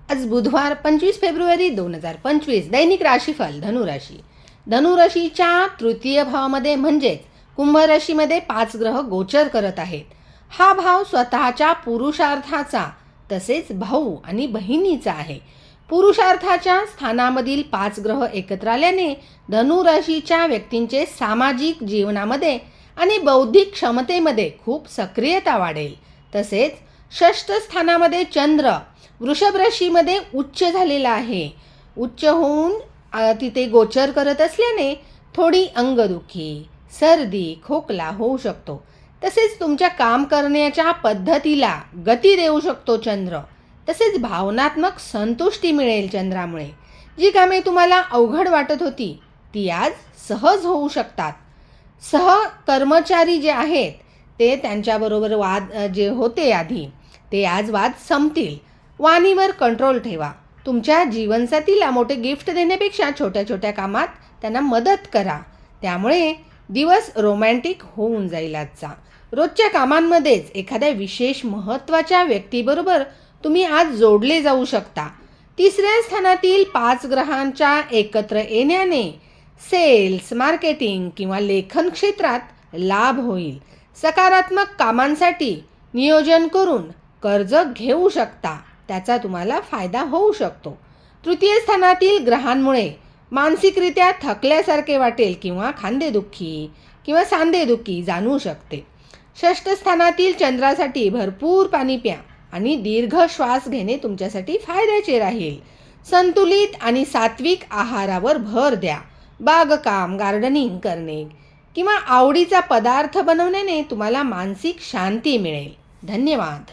आज बुधवार 25 फेब्रुवारी 2025. दैनिक राशीफल धनुराशी. धनुराशीच्या तृतीय भावामध्ये म्हणजेच कुंभ राशीमध्ये 5 ग्रह गोचर करत आहेत. हा भाव स्वतःच्या पुरुषार्थाचा तसेच भाऊ आणि बहिणीचा आहे. पुरुषार्थाच्या स्थानामधील 5 ग्रह एकत्र आल्याने धनुराशीच्या व्यक्तींचे सामाजिक जीवनामध्ये आणि बौद्धिक क्षमतेमध्ये खूप सक्रियता वाढेल. तसेच षष्ठ स्थानामध्ये चंद्र वृषभ राशीमध्ये उच्च झालेला आहे. उच्च होऊन तिथे गोचर करत असल्याने थोडी अंगदुखी, सर्दी, खोकला होऊ शकतो. तसेच तुमच्या काम करण्याच्या पद्धतीला गती देऊ शकतो चंद्र. तसेच भावनात्मक संतुष्टी मिळेल चंद्रामुळे. जी कामे तुम्हाला अवघड वाटत होती ती आज सहज होऊ शकतात. सहकर्मचारी जे आहेत ते त्यांच्याबरोबर वाद जे होते आधी ते आज वाद संपतील. वाणीवर कंट्रोल ठेवा. तुमच्या जीवनसाथीला मोठे गिफ्ट देण्यापेक्षा छोट्या छोट्या कामात त्यांना मदत करा. त्यामुळे दिवस रोमॅन्टिक होऊन जाईल आजचा. रोजच्या कामांमध्येच एखाद्या विशेष महत्त्वाच्या व्यक्तीबरोबर तुम्ही आज जोडले जाऊ शकता. तिसऱ्या स्थानातील 5 ग्रहांच्या एकत्र येण्याने सेल्स, मार्केटिंग किंवा लेखन क्षेत्रात लाभ होईल. सकारात्मक कामांसाठी नियोजन करून कर्ज घेऊ शकता. त्याचा तुम्हाला फायदा होऊ शकतो. तृतीय स्थानातील ग्रहांमुळे मानसिकरित्या थकल्यासारखे वाटेल किंवा खांदेदुखी किंवा सांधेदुखी जाणवू शकते. षष्ठ स्थानातील चंद्रासाठी भरपूर पाणी प्या आणि दीर्घ श्वास घेणे तुमच्यासाठी फायद्याचे राहील. संतुलित आणि सात्विक आहारावर भर द्या. बागकाम, गार्डनिंग करणे किंवा आवडीचा पदार्थ बनवण्याने तुम्हाला मानसिक शांती मिळेल. धन्यवाद.